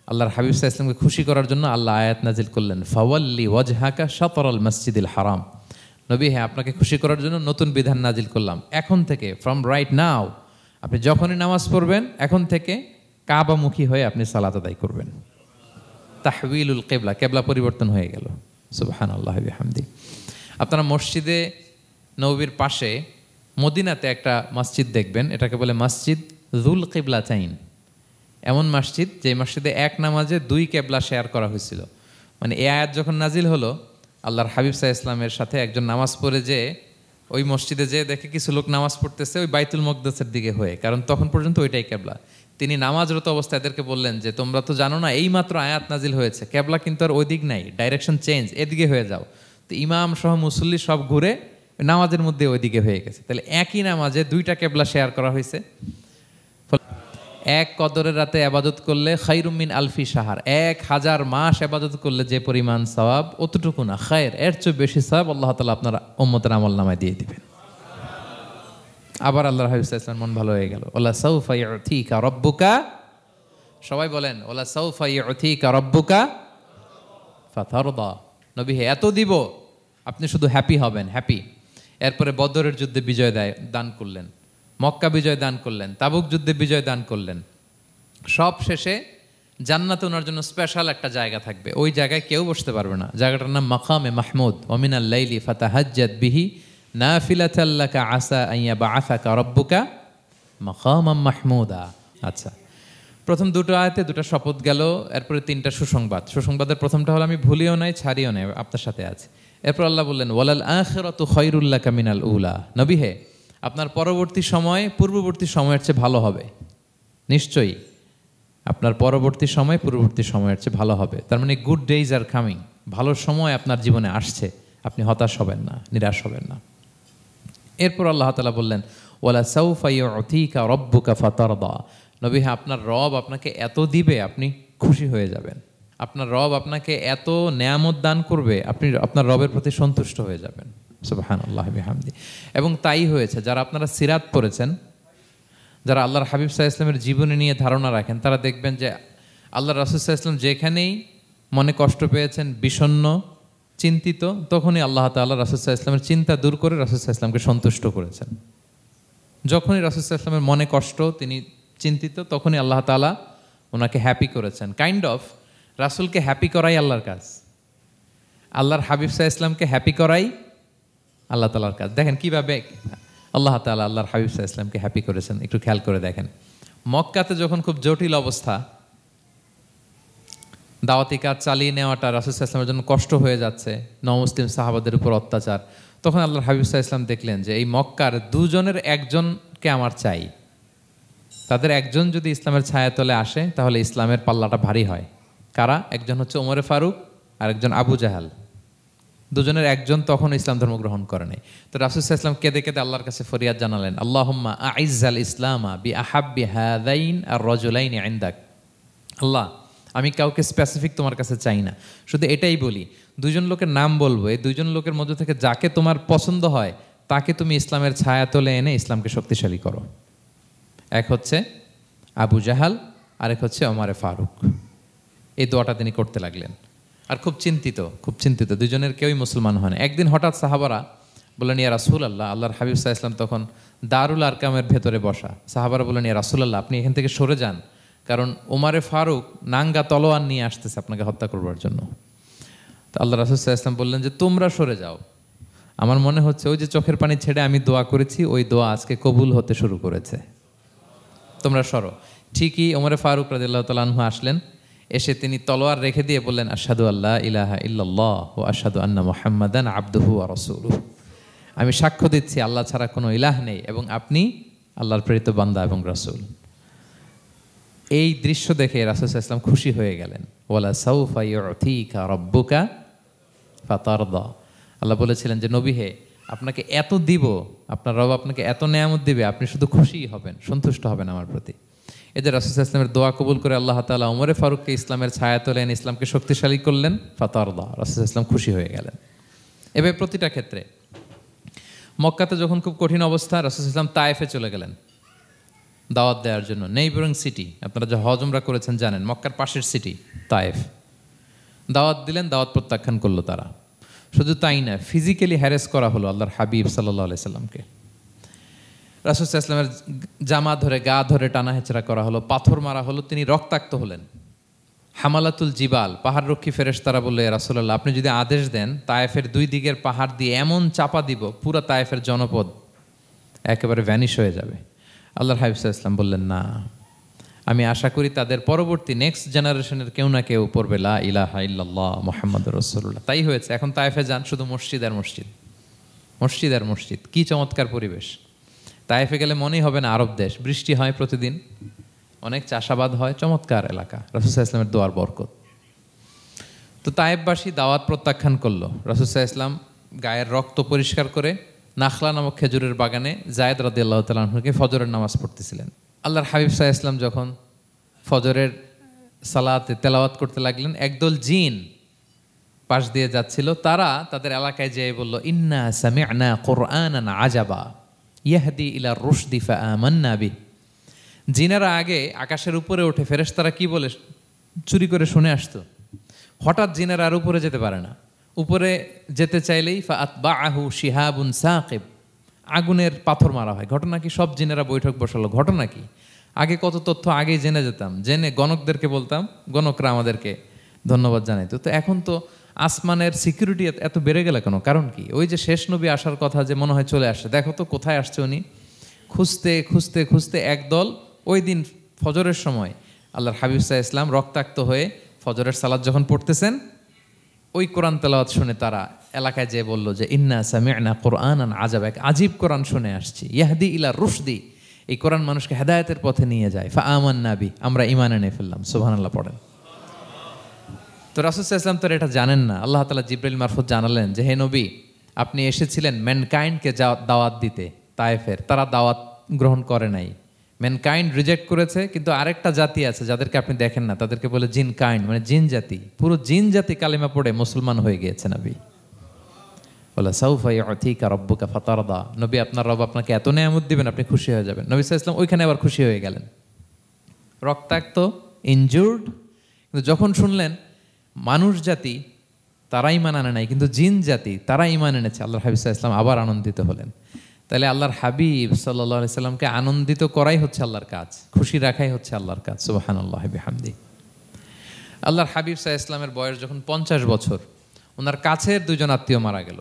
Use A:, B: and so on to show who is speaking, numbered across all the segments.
A: আল্লাহর হাবিব সাল্লাল্লাহু আলাইহি ওয়াসাল্লামকে খুশি করার জন্য আল্লাহ আয়াত নাজিল করলেন, ফাওয়াল্লি ওয়াজহাকা শাতরাল মসজিদিল হারাম। নবী, হ্যাঁ, আপনাকে খুশি করার জন্য নতুন বিধান নাজিল করলাম। এখন থেকে, ফ্রম রাইট নাও, আপনি যখনই নামাজ পড়বেন এখন থেকে কাবামুখী হয়ে আপনি সালাত আদায় করবেন। তাহউইলুল কিবলা, কিবলা পরিবর্তন হয়ে গেল। সুবহানাল্লাহি ওয়া বিহামদি। আপনারা মসজিদে নববীর পাশে মদিনাতে একটা মসজিদ দেখবেন, এটাকে বলে মসজিদ যুল কিবলাতাইন। এমন মসজিদ যে মসজিদে এক নামাজে দুই কেবলা শেয়ার করা হয়েছিল। মানে এই আয়াত যখন নাজিল হলো, আল্লাহর হাবিব সাল্লাল্লাহু আলাইহি ওয়াসাল্লামের সাথে একজন নামাজ পড়ে যে ওই মসজিদে যে দেখে কিছু লোক নামাজ পড়তেছে ওই বাইতুল মকদেসের দিকে হয়ে, কারণ তখন পর্যন্ত ওইটাই কেবলা। তিনি নামাজরত অবস্থায় এদেরকে বললেন যে তোমরা তো জানো না এই মাত্র আয়াত নাজিল হয়েছে, কেবলা কিন্তু আর ওই দিক নাই, ডাইরেকশন চেঞ্জ, এদিকে হয়ে যাও। তো ইমাম সহ মুসল্লি সব ঘুরে নামাজের মধ্যে ওইদিকে হয়ে গেছে। তাহলে একই নামাজে দুইটা কেবলা শেয়ার করা হয়েছে। এক কদরের রাতে আবাদত করলে খায়রুম মিন আলফি শাহর, 1000 মাস আবাদত করলে যে পরিমাণ সওয়াব, অতটুকু না, খায়ের, এর চেয়ে বেশি সওয়াব আল্লাহ তাআলা আপনার উম্মতের আমলনামায় দিয়ে দিবেন। আবার আল্লাহর হাবিব সাল্লাল্লাহু আলাইহি ওয়াসাল্লাম মন ভালো হয়ে গেল। ওয়ালা সাউফা ইউতিকা রাব্বুকা, সবাই বলেন ওয়ালা সাউফা ইউতিকা রাব্বুকা ফাতারদা। নবী, হে, এত দিব, আপনি শুধু হ্যাপি হবেন, হ্যাপি। এরপরে বদরের যুদ্ধে বিজয় দান করলেন, মক্কা বিজয় দান করলেন, তাবুক যুদ্ধে বিজয় দান করলেন। সব শেষে জান্নাতে ওনার জন্য স্পেশাল একটা জায়গা থাকবে, ওই জায়গায় কেউ বসতে পারবে না। জায়গাটার নাম মাকামে মাহমুদ। ওমিনাল লাইলি ফাতাহাজ্জাদ বিহি নাফিলাতাল লাকা আসা আন ইয়াবআসাকা রাব্বুকা মাকামাম মাহমুদা। আচ্ছা, প্রথম দুটো আয়াতে দুটো শপথ গেল, এরপরে তিনটা সুসংবাদ। সুসংবাদের প্রথমটা হলো আমি ভুলিও নাই, ছাড়িও নাই, আপনার সাথে আছে। এরপর আল্লাহ বললেন ওয়ালাল আখিরাতু খায়রুল লাকা মিনাল উলা। নবী, হে, আপনার পরবর্তী সময় পূর্ববর্তী সময়ের চেয়ে ভালো হবে। নিশ্চয়ই আপনার পরবর্তী সময় পূর্ববর্তী সময়ের চেয়ে ভালো হবে। তার মানে গুড ডেইজ আর কামিং, ভালো সময় আপনার জীবনে আসছে, আপনি হতাশ হবেন না, নিরাশ হবেন না। এরপর আল্লাহ তাআলা বললেন ওয়ালা সাউফা ইউতিকা রাব্বুকা ফাতারদা। নবী, হ্যাঁ, আপনার রব আপনাকে এত দিবে আপনি খুশি হয়ে যাবেন। আপনার রব আপনাকে এত নেয়ামত দান করবে, আপনি আপনার রবের প্রতি সন্তুষ্ট হয়ে যাবেন। সুবহানাল্লাহি ওয়া বিহামদি। এবং তাই হয়েছে। যারা আপনারা সিরাত পড়েছেন, যারা আল্লাহর হাবিব সাল্লাল্লাহু আলাইহি ওয়াসাল্লামের জীবনী নিয়ে ধারণা রাখেন, তারা দেখবেন যে আল্লাহর রাসূল সাল্লাল্লাহু আলাইহি ওয়াসাল্লাম যেখানেই মনে কষ্ট পেয়েছেন, বিষণ্ণ, চিন্তিত, তখনই আল্লাহ তাআলা রাসূল সাল্লাল্লাহু আলাইহি ওয়াসাল্লামের চিন্তা দূর করে রাসূল সাল্লাল্লাহু আলাইহি ওয়াসাল্লামকে সন্তুষ্ট করেছেন। যখনই রাসূল সাল্লাল্লাহু আলাইহি ওয়াসাল্লামের মনে কষ্ট, তিনি চিন্তিত, তখনই আল্লাহ তাআলা ওনাকে হ্যাপি করেছেন। কাইন্ড অফ রাসূলকে হ্যাপি করাই আল্লাহর কাজ, আল্লাহর হাবিব সাল্লাল্লাহু আলাইহি ওয়াসাল্লামকে হ্যাপি করাই আল্লাহ তাআলার কাজ। দেখেন কিভাবে আল্লাহ তাআলা আল্লাহর হাবিব সাল্লাল্লাহু আলাইহি ওয়াসাল্লামকে হ্যাপি করেছেন, একটু খেয়াল করে দেখেন। মক্কাতে যখন খুব জটিল অবস্থা, দাওয়াতি কাজ চালিয়ে নেওয়াটা রাসূল সাল্লাল্লাহু আলাইহি ওয়াসাল্লামের জন্য কষ্ট হয়ে যাচ্ছে, নমুসলিম সাহাবাদের উপর অত্যাচার, তখন আল্লাহর হাবিব সাল্লাল্লাহু আলাইহি ওয়াসাল্লাম দেখলেন যে এই মক্কার দুজনের একজনকে আমার চাই। তাদের একজন যদি ইসলামের ছায়াতলে আসে তাহলে ইসলামের পাল্লাটা ভারী হয়। কারা? একজন হচ্ছে ওমরে ফারুক আর একজন আবু জাহাল। দুজনের একজন তখন ইসলাম ধর্ম গ্রহণ করে নাই। তো রাসূল সাল্লাল্লাহু আলাইহি ওয়াসাল্লাম কেঁদে কেঁদে আল্লাহর কাছে ফরিয়াদ জানালেন, আল্লাহুম্মা আইজ্জাল ইসলামা বি আহাব্বি হাযাইন আর রাজুলাইনি ইনদাক। আল্লাহ, আমি কাউকে স্পেসিফিক তোমার কাছে চাই না, শুধু এটাই বলি, দুইজন লোকের নাম বলবো, এই দুইজন লোকের মধ্যে থেকে যাকে তোমার পছন্দ হয় তাকে তুমি ইসলামের ছায়াতলে এনে ইসলামকে শক্তিশালী করো। এক হচ্ছে আবু জাহাল, আরেক হচ্ছে ওমরে ফারুক। এই দোয়াটা তিনি করতে লাগলেন। আর খুব চিন্তিত, দুজনের কেউই মুসলমান হয় না। একদিন হঠাৎ সাহাবারা বললেন, ইয়া রাসূলুল্লাহ, আল্লাহর হাবিব সাল্লাল্লাহু আলাইহি ওয়াসাল্লাম তখন দারুল আরকামের ভেতরে বসা। সাহাবারা বললেন, ইয়া রাসূলুল্লাহ, আপনি এখান থেকে সরে যান, কারণ ওমরে ফারুক নাঙ্গা তলোয়ার নিয়ে আসতেছে আপনাকে হত্যা করবার জন্য। তো আল্লাহ রাসূল সাল্লাল্লাহু আলাইহি ওয়াসাল্লাম বললেন যে তোমরা সরে যাও, আমার মনে হচ্ছে ওই যে চোখের পানি ছেড়ে আমি দোয়া করেছি, ওই দোয়া আজকে কবুল হতে শুরু করেছে, তোমরা সরো। ঠিকই ওমরে ফারুক রাদিয়াল্লাহু তাআলা আনহু আসলেন, এসে তিনি তলোয়ার রেখে দিয়ে বললেন, আশহাদু আল্লা ইলাহা ইল্লাল্লাহ ওয়া আশহাদু আন্না মুহাম্মাদান আবদুহু ওয়া রাসূলুহু। আমি সাক্ষ্য দিচ্ছি আল্লাহ ছাড়া কোনো ইলাহ নেই এবং আপনি আল্লাহর প্রেরিত বান্দা এবং রাসূল। এই দৃশ্য দেখে রাসূল সাল্লাল্লাহু আলাইহি ওয়াসাল্লাম খুশি হয়ে গেলেন। ওয়ালা সাউফা ইউতিকা রাব্বুকা ফাতারদা। আল্লাহ বলেছিলেন যে নবী, হে, আপনাকে এত দিব, আপনার রব আপনাকে এত নেয়ামত দিবে, আপনি শুধু খুশিই হবেন, সন্তুষ্ট হবেন আমার প্রতি। এদের রাসূল সাল্লাল্লাহু আলাইহি ওয়াসাল্লামের দোয়া কবুল করে আল্লাহ তাআলা ওমরে ফারুককে ইসলামের ছায়াতলে এনে ইসলামকে শক্তিশালী করলেন। ফাতারদা, রাসূল সাল্লাল্লাহু আলাইহি ওয়াসাল্লাম খুশি হয়ে গেলেন। এভাবে প্রতিটা ক্ষেত্রে। মক্কাতে যখন খুব কঠিন অবস্থা, রাসূল সাল্লাল্লাহু আলাইহি ওয়াসাল্লাম তায়েফে চলে গেলেন। দাওয়াত দেওয়ার জন্য। নেইবারিং সিটি, আপনারা যে হজ উমরা করেছেন জানেন, মক্কার পাশের সিটি তায়েফ। দাওয়াত দিলেন, দাওয়াত প্রত্যাখ্যান করলো তারা। শুধু তাই না, ফিজিক্যালি হ্যারেস করা হলো আল্লাহর হাবিব সাল্লাল্লাহু আলাইহি সাল্লামকে। রাসূল সাল্লাল্লাহু আলাইহি ওয়াসাল্লামের জামা ধরে, গা ধরে টানা হেচড়া করা হলো, পাথর মারা হলো, তিনি রক্তাক্ত হলেন। হামালাতুল জিবাল, পাহাড় রক্ষী ফেরেশতারা বললে, রাসূলুল্লাহ আপনি যদি আদেশ দেন তায়েফের 2 দিকের পাহাড় দিয়ে এমন চাপা দিব পুরো তায়েফের জনপদ একেবারে ভ্যানিশ হয়ে যাবে। আল্লাহর হাবিব সাল্লাল্লাহু আলাইহি ওয়াসাল্লাম বললেন, না, আমি আশা করি তাদের পরবর্তী নেক্সট জেনারেশনের কেউ না কেউ পড়বে লা ইলাহা ইল্লাল্লাহ মুহাম্মাদুর রাসূলুল্লাহ। তাই হয়েছে। এখন তায়েফে যান, শুধু মসজিদ আর মসজিদ, মসজিদ আর মসজিদ। কি চমৎকার পরিবেশ! তায়েফে গেলে মনেই হবে না আরব দেশ। বৃষ্টি হয় প্রতিদিন, অনেক চাষাবাদ হয়, চমৎকার এলাকা। রাসূল সাল্লাল্লাহু আলাইহি ওয়াসাল্লামের দোয়ার বরকত। তো তায়েফবাসী দাওয়াত প্রত্যাখ্যান করলো। রাসূল সাল্লাল্লাহু আলাইহি ওয়াসাল্লাম গায়ের রক্ত পরিষ্কার করে নাখলা নামক খেজুরের বাগানে যায়েদ রাদিয়াল্লাহু তাআলা আনহুকে ফজরের নামাজ পড়তেছিলেন। আল্লাহর হাবিব সাল্লাল্লাহু আলাইহি ওয়াসাল্লাম যখন ফজরের সালাতে তেলাওয়াত করতে লাগলেন, একদল জিন পাশ দিয়ে যাচ্ছিল। তারা তাদের এলাকায় যেয়ে বলল, ইন্না সামি'না কুরআনান আজাবা ইয়াহদি ইলা রুশদি ফাআমান্না বিহি। জিনেরা আগে আকাশের উপরে উঠে ফেরেশতারা কি বলে চুরি করে শুনে আসতো। হঠাৎ জিনেরা আর উপরে যেতে পারে না। উপরে যেতে চাইলেই ফাআতবাআহু শিহাবুন সাকিব, আগুনের পাথর মারা হয়। ঘটনা কি? সব জিনেরা বৈঠক বসালো। ঘটনা কি? আগে কত তথ্য আগেই জেনে যেতাম, জেনে গণকদেরকে বলতাম, গণকরা আমাদেরকে ধন্যবাদ জানাইতো। তো এখন তো আসমানের সিকিউরিটি এত বেড়ে গেল কেন? কারণ কি? ওই যে শেষ নবী আসার কথা যে মনে হয় চলে আসছে, দেখো তো কোথায় আসছে উনি। খুঁজতে খুঁজতে খুঁজতে একদল ওই দিন ফজরের সময় আল্লাহর হাবিব সাল্লাল্লাহু আলাইহি ওয়াসাল্লাম রক্তাক্ত হয়ে ফজরের সালাত যখন পড়তেছেন, ওই কোরআন তেলাওয়াত শুনে তারা এলাকায় যেয়ে বলল যে ইন্না সামি'না কুরআনান আজাবা, এক আজীব কোরআন শুনে আসছি, ইয়াহদি ইলা রুশদি, এই কোরআন মানুষকে হেদায়েতের পথে নিয়ে যায়। ফাআমান্না বিহি, আমরা ঈমান এনে ফেললাম। সুবহানাল্লাহ পড়েন। তো রাসূল সাল্লাল্লাহু আলাইহি ওয়াসাল্লাম তো এটা জানেন না। আল্লাহ তাআলা জিবরাইল মারফত জানালেন যে হে নবী, আপনি এসেছিলেন ম্যানকাইন্ডকে দাওয়াত দিতে তায়েফের, তারা দাওয়াত গ্রহণ করে নাই। ম্যানকাইন্ড রিজেক্ট করেছে, কিন্তু আরেকটা জাতি আছে যাদেরকে আপনি দেখেন না, তাদেরকে বলে জিন কাইন্ড, মানে জিন জাতি। পুরো জিন জাতি কালিমা পড়ে মুসলমান হয়ে গিয়েছে নবী। বলা সাউফা ইউতিকা রাব্বুকা ফাতারদা, নবী আপনার রব আপনাকে এত নেয়ামত দিবেন আপনি খুশি হয়ে যাবেন। নবী সাল্লাল্লাহু আলাইহি ওয়াসাল্লাম ওইখানে আবার খুশি হয়ে গেলেন, রক্তাক্ত, ইনজুর্ড। কিন্তু যখন শুনলেন মানুষ জাতি তারা ঈমান আনে নাই, কিন্তু জিন জাতি তারা ঈমান এনেছে, আল্লাহর হাবিব সাল্লাল্লাহু আলাইহি ওয়াসাল্লাম আবার আনন্দিত হলেন। তাহলে আল্লাহর হাবিব সাল্লাল্লাহু আলাইহি সাল্লামকে আনন্দিত করাই হচ্ছে আল্লাহর কাজ, খুশি রাখাই হচ্ছে আল্লাহর কাজ। সুবহানাল্লাহি বিহামদি। আল্লাহর হাবিব সাল্লাল্লাহু আলাইহি ওয়াসাল্লামের বয়স যখন 50 বছর, ওনার কাছের 2 জন আত্মীয় মারা গেল।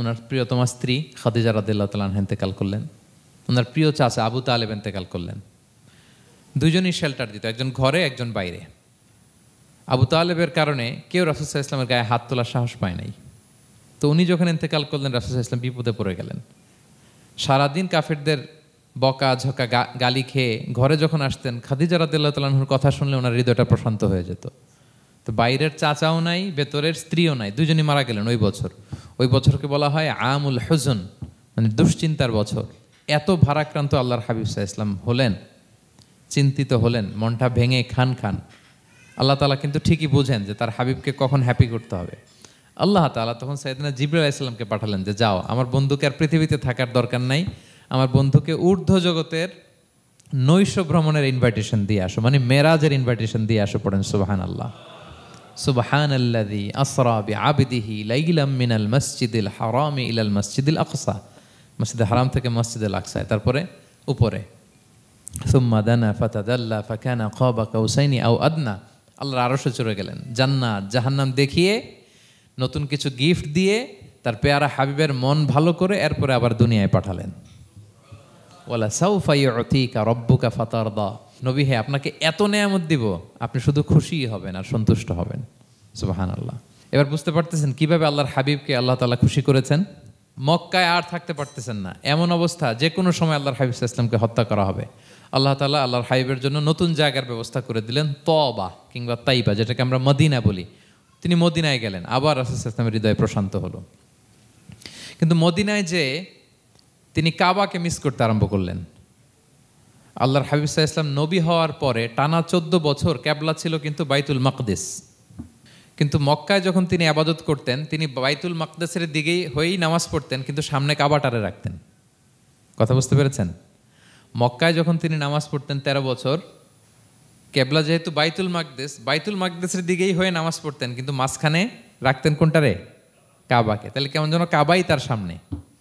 A: ওনার প্রিয়তমা স্ত্রী খাদিজা রাদিয়াল্লাহু তাআলা আনহা ইন্তেকাল করলেন, ওনার প্রিয় চাচা আবু তালেব ইন্তেকাল করলেন। 2 জনই শেল্টার দিত, একজন ঘরে একজন বাইরে। আবু তালেবের কারণে কেউ রাসূল সাল্লাল্লাহু আলাইহি ওয়াসাল্লামের গায়ে হাত তোলার সাহস পায় নাই। তো উনি যখন ইন্তেকাল করলেন, রাসূল সাল্লাল্লাহু আলাইহি ওয়াসাল্লাম বিপদে পড়ে গেলেন। সারাদিন কাফেরদের বকা ঝকা গালি খেয়ে ঘরে যখন আসতেন, খাদিজা রাদিয়াল্লাহু তাআলা আনহার কথা শুনলে ওনার হৃদয়টা প্রশান্ত হয়ে যেত। তো বাইরের চাচাও নাই, ভেতরের স্ত্রীও নাই, 2 জনই মারা গেলেন ওই বছর। ওই বছরকে বলা হয় আমুল হুজন, মানে দুশ্চিন্তার বছর। এত ভারাক্রান্ত আল্লাহর হাবিব সাল্লাল্লাহু আলাইহি ওয়াসাল্লাম হলেন, চিন্তিত হলেন, মনটা ভেঙে খান খান। আল্লাহ তাআলা কিন্তু ঠিকই বুঝেন যে তার হাবিবকে কখন হ্যাপি করতে হবে। আল্লাহ তাআলা তখন সাইয়েদনা জিবরাইল আলাইহিস সালামকে পাঠালেন যে যাও, আমার বন্ধুকে আর পৃথিবীতে থাকার দরকার নাই, আমার বন্ধুকে ঊর্ধ্ব জগতের নৈশ ভ্রমণের ইনভাইটেশন দিয়ে আসো, মানে মেরাজের ইনভাইটেশন দিয়ে আসো। পড়েন সুবহানাল্লাহ। সুবহানাল্লাযী আসরা বিআবদিহি লাইলাম মিনাল মাসজিদিল হারামি ইলাল মাসজিদিল আকসা, মসজিদুল হারাম থেকে মসজিদুল আকসায়, তারপরে উপরে সুম্মা দানা ফাতাদাল্লা ফাকানা কাবা কাউসাইনি আও আদনা। আল্লাহর আরশে চড়ে গেলেন, জান্নাত জাহান্নাম দেখিয়ে, নতুন কিছু গিফট দিয়ে, তার পেয়ারা হাবিবের মন ভালো করে এরপরে আবার দুনিয়ায় পাঠালেন। ওয়ালা সাউফা ইউতিকা রাব্বুকা ফাতারদা, নবী হে আপনাকে এত নেয়ামত দিব, আপনি শুধু খুশি হবেন আর সন্তুষ্ট হবেন। সুবহানাল্লাহ। এবার বুঝতে পারতেছেন কিভাবে আল্লাহর হাবিবকে আল্লাহ তাআলা খুশি করেছেন। মক্কায় আর থাকতে পারতেছেন না, এমন অবস্থা যে কোনো সময় আল্লাহর হাবিব সাল্লাল্লাহু আলাইহি ওয়াসাল্লামকে হত্যা করা হবে। আল্লাহ তাআলা আল্লাহর হাবিবের জন্য নতুন জায়গার ব্যবস্থা করে দিলেন, তওবা কিংবা তাইবা, যেটাকে আমরা মদিনা বলি। তিনি মদিনায় গেলেন, আবার রাসূল সাল্লাল্লাহু আলাইহি ওয়াসাল্লামের হৃদয় প্রশান্ত হলো। কিন্তু মদিনায় যে তিনি কাবাকে মিস করতে আরম্ভ করলেন। আল্লাহর হাবিব সাল্লাল্লাহু আলাইহি ওয়াসাল্লাম নবী হওয়ার পরে টানা 14 বছর কিবলা ছিল কিন্তু বাইতুল মাকদিস। কিন্তু মক্কায় যখন তিনি ইবাদত করতেন, তিনি বাইতুল মাকদিসের দিকেই হয়েই নামাজ পড়তেন, কিন্তু সামনে কাবাটারে রাখতেন। কথা বুঝতে পেরেছেন? মক্কায় যখন তিনি নামাজ পড়তেন 13 বছর, কেবলা যেহেতু বাইতুল মাকদেসের দিকেই হয়ে নামাজ পড়তেন, কিন্তু মাঝখানে রাখতেন কোনটারে? কাবাকে। তাহলে কেমন যেন কাবাই তার সামনে।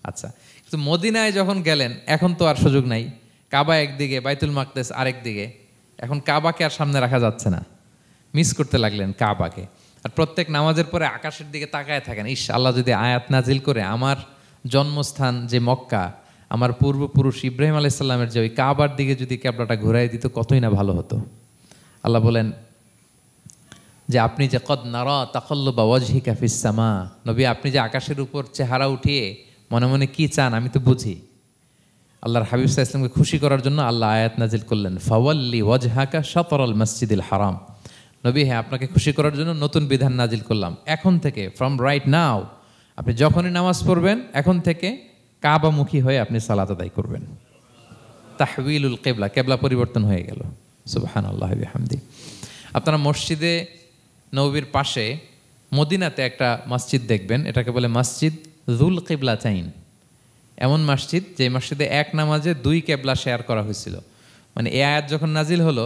A: আচ্ছা, কিন্তু মদিনায় যখন গেলেন এখন তো আর সুযোগ নাই, কাবা একদিকে, বাইতুল মাকদেস আরেক দিকে, এখন কাবাকে আর সামনে রাখা যাচ্ছে না, মিস করতে লাগলেন কাবাকে। আর প্রত্যেক নামাজের পরে আকাশের দিকে তাকায় থাকেন, ইস আল্লাহ যদি আয়াত নাজিল করে আমার জন্মস্থান যে মক্কা, আমার পূর্বপুরুষ ইব্রাহিম আলাইহিস সালামের যে ওই কাবার দিকে যদি ক্যাবলাটা ঘুরাই দিত কতই না ভালো হতো। আল্লাহ বলেন যে আপনি যে কদ নারা তাকাল্লুবা ওয়াজহিকা ফিস সামা, নবী আপনি যে আকাশের উপর চেহারা উঠিয়ে মনে মনে কি চান আমি তো বুঝি। আল্লাহর হাবিব সাল্লাল্লাহু আলাইহি ওয়াসাল্লামকে খুশি করার জন্য আল্লাহ আয়াত নাজিল করলেন, ফাওয়াল্লি ওয়াজহাকা শাতরাল মসজিদিল হারাম। নবী হ্যাঁ, আপনাকে খুশি করার জন্য নতুন বিধান নাজিল করলাম, এখন থেকে ফ্রম রাইট নাও আপনি যখনই নামাজ পড়বেন এখন থেকে কাবামুখী হয়ে আপনি সালাত আদায় করবেন। তাহউইলুল কিবলা, কিবলা পরিবর্তন হয়ে গেল। সুবহানাল্লাহ ওয়া বিহামদি। আপনারা মসজিদে নববীর পাশে মদিনাতে একটা মসজিদ দেখবেন, এটাকে বলে মসজিদ যুল কিবলাতাইন। এমন মসজিদ যে মসজিদে এক নামাজে 2 কেবলা শেয়ার করা হয়েছিল। মানে এই আয়াত যখন নাজিল হলো,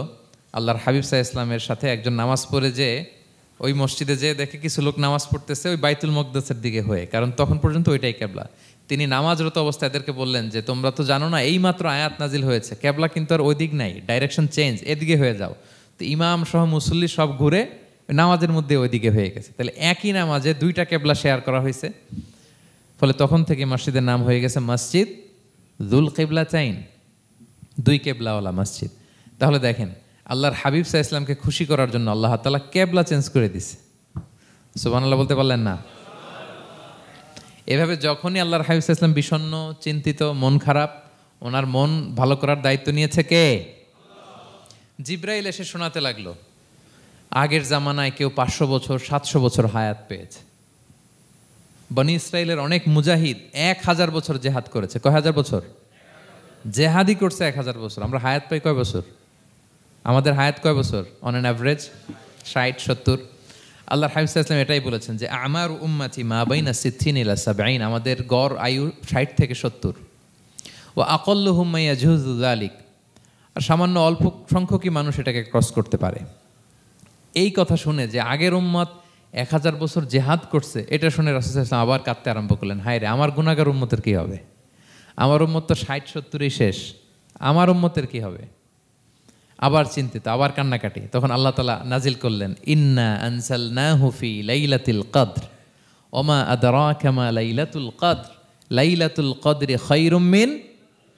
A: আল্লাহর হাবিব সাল্লাল্লাহু আলাইহি ওয়াসাল্লামের সাথে একজন নামাজ পড়ে যে ওই মসজিদে যে দেখে কিছু লোক নামাজ পড়তেছে ওই বাইতুল মকদেসের দিকে হয়ে, কারণ তখন পর্যন্ত ওইটাই কেবলা। তিনি নামাজরত অবস্থায় এদেরকে বললেন যে তোমরা তো জানো না এই মাত্র আয়াত নাজিল হয়েছে, কেবলা কিন্তু আর ওই দিক নাই, ডাইরেকশন চেঞ্জ, এদিকে হয়ে যাও। তো ইমাম সহ মুসল্লি সব ঘুরে নামাজের মধ্যে ওইদিকে হয়ে গেছে। তাহলে একই নামাজে 2টা কেবলা শেয়ার করা হয়েছে, ফলে তখন থেকে মসজিদের নাম হয়ে গেছে মসজিদ যুল কিবলাতাইন, 2 কেবলাওয়ালা মসজিদ। তাহলে দেখেন আল্লাহর হাবিব সাল্লাল্লাহু আলাইহি ওয়াসাল্লামকে খুশি করার জন্য আল্লাহ তাআলা কেবলা চেঞ্জ করে দিছে। সুবহানাল্লাহ বলতে পারলেন না? এভাবে যখনই আল্লাহর হাবিব সাল্লাল্লাহু আলাইহি ওয়াসাল্লাম বিষণ্ণ, চিন্তিত, মন খারাপ, ওনার মন ভালো করার দায়িত্ব নিয়েছে কে? জিবরাইল এসে শোনাতে লাগলো আগের জামানায় কেউ 500 বছর 700 বছর হায়াত পেয়েছে। বনি ইসরাইলের অনেক মুজাহিদ 1000 বছর জেহাদ করেছে। কয় হাজার বছর? জেহাদি করছে 1000 বছর। আমরা হায়াত পাই কয় বছর? আমাদের হায়াত কয় বছর অন অ্যান অ্যাভারেজ? 60-70। আল্লাহর হাবিব সাল্লাল্লাহু আলাইহি ওয়াসাল্লাম এটাই বলেছেন যে আমার উম্মতি মা বাইনা 60 ইলা 70, আমাদের গড় আয়ু 60 থেকে 70। ওয়া আকাল্লুহুম মা ইয়াজুযু যালিক, আর সামান্য অল্প সংখ্যকই মানুষ এটাকে ক্রস করতে পারে। এই কথা শুনে যে আগের উম্মত 1000 বছর জেহাদ করছে, এটা শুনে রাসূল সাল্লাল্লাহু আলাইহি ওয়াসাল্লাম আবার কাঁদতে আরম্ভ করলেন, হায় রে আমার গুনাহগার উম্মতের কি হবে? আমার উম্মত তো 60-70ই শেষ, আমার উম্মতের কি হবে? আবার চিন্তিত, আবার কান্নাকাটি। তখন আল্লাহ তাআলা নাজিল করলেন, ইন্না আনসালনাহু ফি লাইলাতিল কদর ওমা আদরাকা মা লাইলাতুল কদর লাইলাতুল কদরি খায়রুম মিন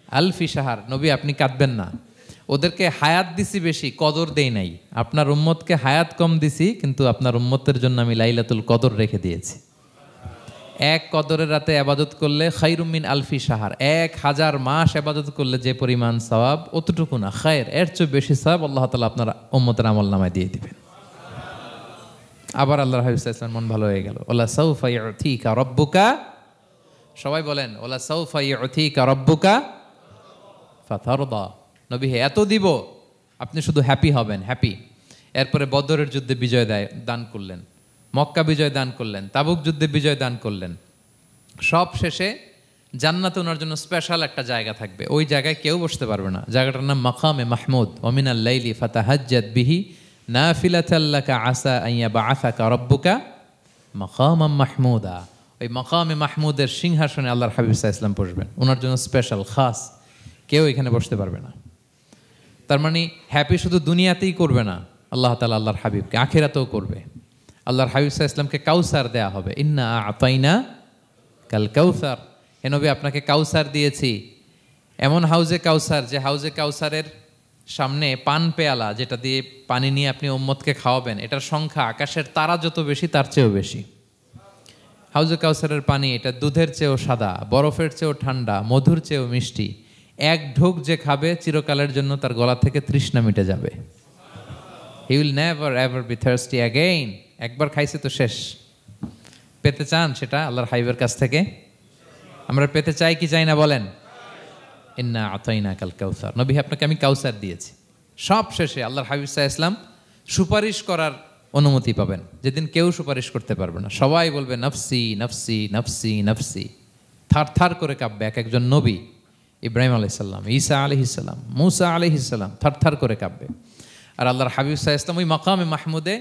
A: আলফি শাহর। নবী আপনি কাঁদবেন না, ওদেরকে হায়াত দিছি বেশি, কদর দেই নাই। আপনার উম্মতকে হায়াত কম দিছি, কিন্তু আপনার উম্মতের জন্য আমি লাইলাতুল কদর রেখে দিয়েছি। 1 কদরের রাতে ইবাদত করলে খায়রুম মিন আলফি শাহর, 1000 মাস ইবাদত করলে যে পরিমাণ সওয়াব অতটুকু না, খায়ের এর চেয়ে বেশি সওয়াব আল্লাহ তাআলা আপনার উম্মতের আমলনামায় দিয়ে দিবেন। আবার আল্লাহর হাবিব সাল্লাল্লাহু আলাইহি ওয়াসাল্লাম মন ভালো হয়ে গেল। ওয়ালা সাউফা ইউতিকা রাব্বুকা, সবাই বলেন ওয়ালা সাউফা ইউতিকা রাব্বুকা ফাতারদা। নবী হে এত দিব, আপনি শুধু হ্যাপি হবেন, হ্যাপি। এরপরে বদরের যুদ্ধে বিজয় দান করলেন, মক্কা বিজয় দান করলেন, তাবুক যুদ্ধে বিজয় দান করলেন। সব শেষে জান্নাতে ওনার জন্য স্পেশাল একটা জায়গা থাকবে, ওই জায়গায় কেউ বসতে পারবে না। জায়গাটার নাম মাকামে মাহমুদ। ওয়া মিনাল লাইলি ফাতাহাজ্জাদ বিহি নাফিলাতাল লাকা আসা আন ইয়াবআসাকা রাব্বুকা মাকামাম মাহমুদা। ওই মাকামে মাহমুদের সিংহাসনে আল্লাহর হাবিব সাল্লাল্লাহু আলাইহি ওয়াসাল্লাম বসবেন, ওনার জন্য স্পেশাল খাস, কেউ এখানে বসতে পারবে না। তার মানে হ্যাপি শুধু দুনিয়াতেই করবে না আল্লাহ তাআলা, আল্লাহর হাবিবকে আখিরাতেও করবে। আল্লাহর হাবিব সাল্লাল্লাহু আলাইহি ওয়াসাল্লামকে কাউসার দেয়া হবে, ইন্না আতাইনা কাল কাউসার। হে নবী আপনাকে কাউসার দিয়েছি, এমন হাউজে কাউসার যে হাউজে কাউসারের সামনে পান পেয়ালা, যেটা দিয়ে পানি নিয়ে আপনি উম্মতকে খাওয়াবেন, এটার সংখ্যা আকাশের তারা যত বেশি তার চেয়েও বেশি। হাউজে কাউসারের পানি এটা দুধের চেয়েও সাদা, বরফের চেয়েও ঠান্ডা, মধুর চেয়েও মিষ্টি। 1 ঢোক যে খাবে চিরকালের জন্য তার গলা থেকে তৃষ্ণা মিটে যাবে। He will never ever be thirsty again. একবার খাইছে তো শেষ। পেতে চান সেটা আল্লাহর হাবিবের কাছ থেকে? আমরা পেতে চাই কি চাই না বলেন? ইন্না আতাইনাকাল কাউসার। নবী আপনাকে আমি কাউসার দিয়েছি। সব শেষে আল্লাহর হাবিব সাল্লাল্লাহু আলাইহি ওয়াসাল্লাম সুপারিশ করার অনুমতি পাবেন, যেদিন কেউ সুপারিশ করতে পারবে না। সবাই বলবে নফসি নফসি নফসি নফসি, থার থার করে কাঁপবে এক একজন নবী। ইব্রাহিম আলাইহিসসালাম, ঈসা আলাইহিসসালাম, মুসা আলাইহিসসালাম থারথার করে কাঁপবে। আর আল্লাহর হাবিব সাল্লাল্লাহু আলাইহি ওয়াসাল্লাম ওই মাকামে মাহমুদে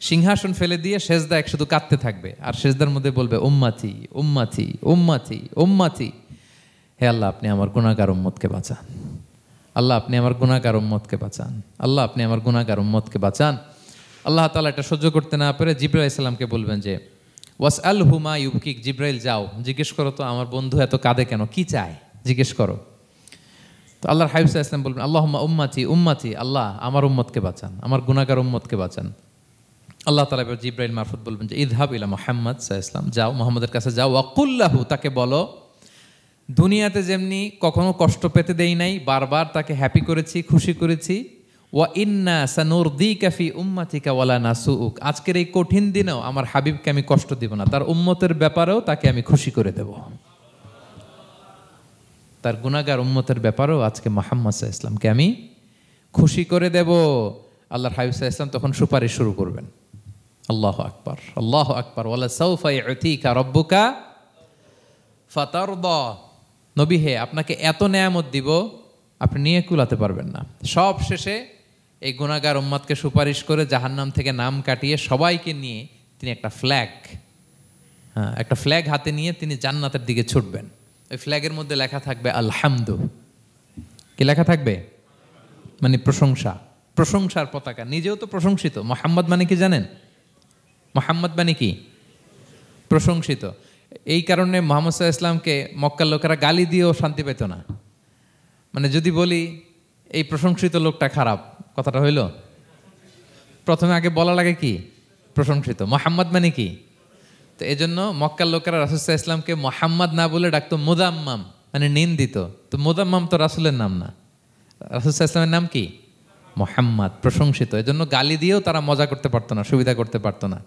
A: সিংহাসন ফেলে দিয়ে সেজদায় শুধু কাঁদতে থাকবে, আর সেজদার মধ্যে বলবে উম্মতি উম্মতি উম্মতি উম্মতি। হে আল্লাহ, আপনি আমার গুনাহগার উম্মতকে বাঁচান। আল্লাহ, আপনি আমার গুনাহগার উম্মতকে বাঁচান। আল্লাহ, আপনি আমার গুনাহগার উম্মতকে বাঁচান। আল্লাহ তাআলা এটা সহ্য করতে না পেরে জিবরাইল আলাইহিস সালামকে বলবেন যে ওয়াসআলহু মা ইউবকিক, জিবরাইল যাও জিজ্ঞেস করো তো আমার বন্ধু এত কাঁদে কেন, কি চায় জিজ্ঞেস করো। তো আল্লাহর হাবিব সাল্লাল্লাহু আলাইহি ওয়াসাল্লাম বলবেন আল্লাহুম্মা উম্মতি উম্মতি, আল্লাহ আমার উম্মতকে বাঁচান, আমার গুনাহগার উম্মতকে বাঁচান। আল্লাহ তাআলা এবার জিবরাইল মারফত বলবেন যে ইযহাব ইলা মুহাম্মদ সাল্লাল্লাহু আলাইহি ওয়াসাল্লাম, যাও মুহাম্মদের কাছে যাও, ওয়াকুল লাহু, তাকে বলো দুনিয়াতে যেমনি কখনো কষ্ট পেতে দেই নাই, বারবার তাকে হ্যাপি করেছি, খুশি করেছি। ওয়া ইন্না সানুরদিকা ফি উম্মাতিকা ওয়ালা নাসুউক, আজকের এই কঠিন দিনেও আমার হাবিবকে আমি কষ্ট দিব না, তার উম্মতের ব্যাপারেও তাকে আমি খুশি করে দেব। তার গুনাহগার উম্মতের ব্যাপারেও আজকে মুহাম্মদ সাল্লাল্লাহু আলাইহি ওয়াসাল্লামকে আমি খুশি করে দেব। আল্লাহর হাবিব সাল্লাল্লাহু আলাইহি ওয়াসাল্লাম তখন সুপারিশ শুরু করবেন। আল্লাহু আকবার, আল্লাহু আকবার। ওয়ালা সাউফা ইউতিকা রাব্বুকা ফাতারদা, নবী হে আপনাকে এত নেয়ামত দিব আপনি নিয়ে কুলাতে পারবেন না। সব শেষে এই গুনাহগার উম্মতকে সুপারিশ করে জাহান্নাম থেকে নাম কাটিয়ে সবাইকে নিয়ে তিনি একটা ফ্ল্যাগ হাতে নিয়ে তিনি জান্নাতের দিকে ছুটবেন। ওই ফ্ল্যাগের মধ্যে লেখা থাকবে আলহামদু। কি লেখা থাকবে? মানে প্রশংসা, প্রশংসার পতাকা। নিজেও তো প্রশংসিত। মুহাম্মদ মানে কি জানেন? মুহাম্মদ মানে কি? প্রশংসিত। এই কারণে মুহাম্মদ সাল্লাল্লাহু আলাইহি ওয়াসাল্লামকে মক্কার লোকেরা গালি দিয়েও শান্তি পেত না। মানে যদি বলি এই প্রশংসিত লোকটা খারাপ, কথাটা হইল? প্রথমে আগে বলা লাগে কি? প্রশংসিত। মুহাম্মদ মানে কি? তো এই জন্য মক্কার লোকেরা রাসূল সাল্লাল্লাহু আলাইহি ওয়াসাল্লামকে মুহাম্মদ না বলে ডাকতো মুদাম্মাম, মানে নিন্দিত। তো মুদাম্মাম তো রাসূলের নাম না, রাসূল সাল্লাল্লাহু আলাইহি ওয়াসাল্লামের নাম কি? মুহাম্মদ, প্রশংসিত। এই জন্য গালি দিয়েও তারা মজা করতে পারতো না, সুবিধা করতে পারতো না।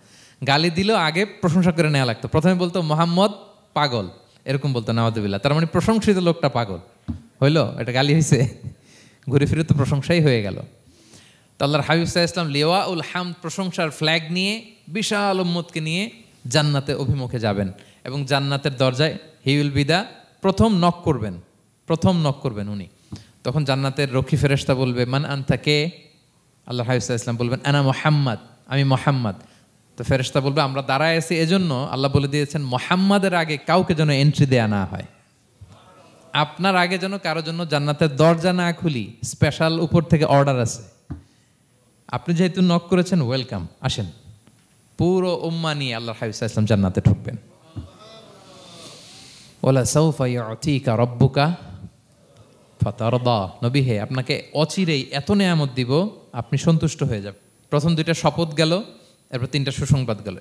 A: গালি দিলেও আগে প্রশংসা করে নেওয়া লাগতো। প্রথমে বলতো মুহাম্মদ পাগল, এরকম বলতো নাউযুবিল্লাহ, তার মানে প্রশংসিত লোকটা পাগল। হইলো? এটা গালি হয়েছে? ঘুরে ফিরে তো প্রশংসাই হয়ে গেল। তো আল্লাহর হাবিব সাল্লাল্লাহু আলাইহি ওয়াসাল্লাম লিওয়াউল হামদ, প্রশংসার ফ্ল্যাগ নিয়ে বিশাল উম্মতকে নিয়ে জান্নাতে অভিমুখে যাবেন এবং জান্নাতের দরজায় হি উইল বি দা প্রথম নক করবেন উনি। তখন জান্নাতের রক্ষী ফেরেশতা বলবে মান আনতা, কে? আল্লাহর হাবিব সাল্লাল্লাহু আলাইহি ওয়াসাল্লাম বলবেন আনা মুহাম্মদ, আমি মুহাম্মদ। তো ফেরেশতা বলবে আমরা দাঁড়ায় আছি এজন্য আল্লাহ বলে দিয়েছেন মুহাম্মাদের আগে কাউকে যেন এন্ট্রি দেয়া না হয়। আপনার আগে যেন কারো জন্য জান্নাতের দরজা না খুলি, স্পেশাল উপর থেকে অর্ডার আছে। আপনি যেহেতু নক করেছেন, ওয়েলকাম, আসেন। পুরো উম্মাহ নিয়ে আল্লাহর হাবিব সাল্লাল্লাহু আলাইহি ওয়াসাল্লাম জান্নাতে ঢুকবেন। ওয়ালা সাউফা ইউতিকা রাব্বুকা ফাতারদা, নবী হে আপনাকে অচিরেই এত নেয়ামত দিব আপনি সন্তুষ্ট হয়ে যাবেন। প্রথম দুইটা শপথ গেল, এরপর তিনটা সুসংবাদ গেল।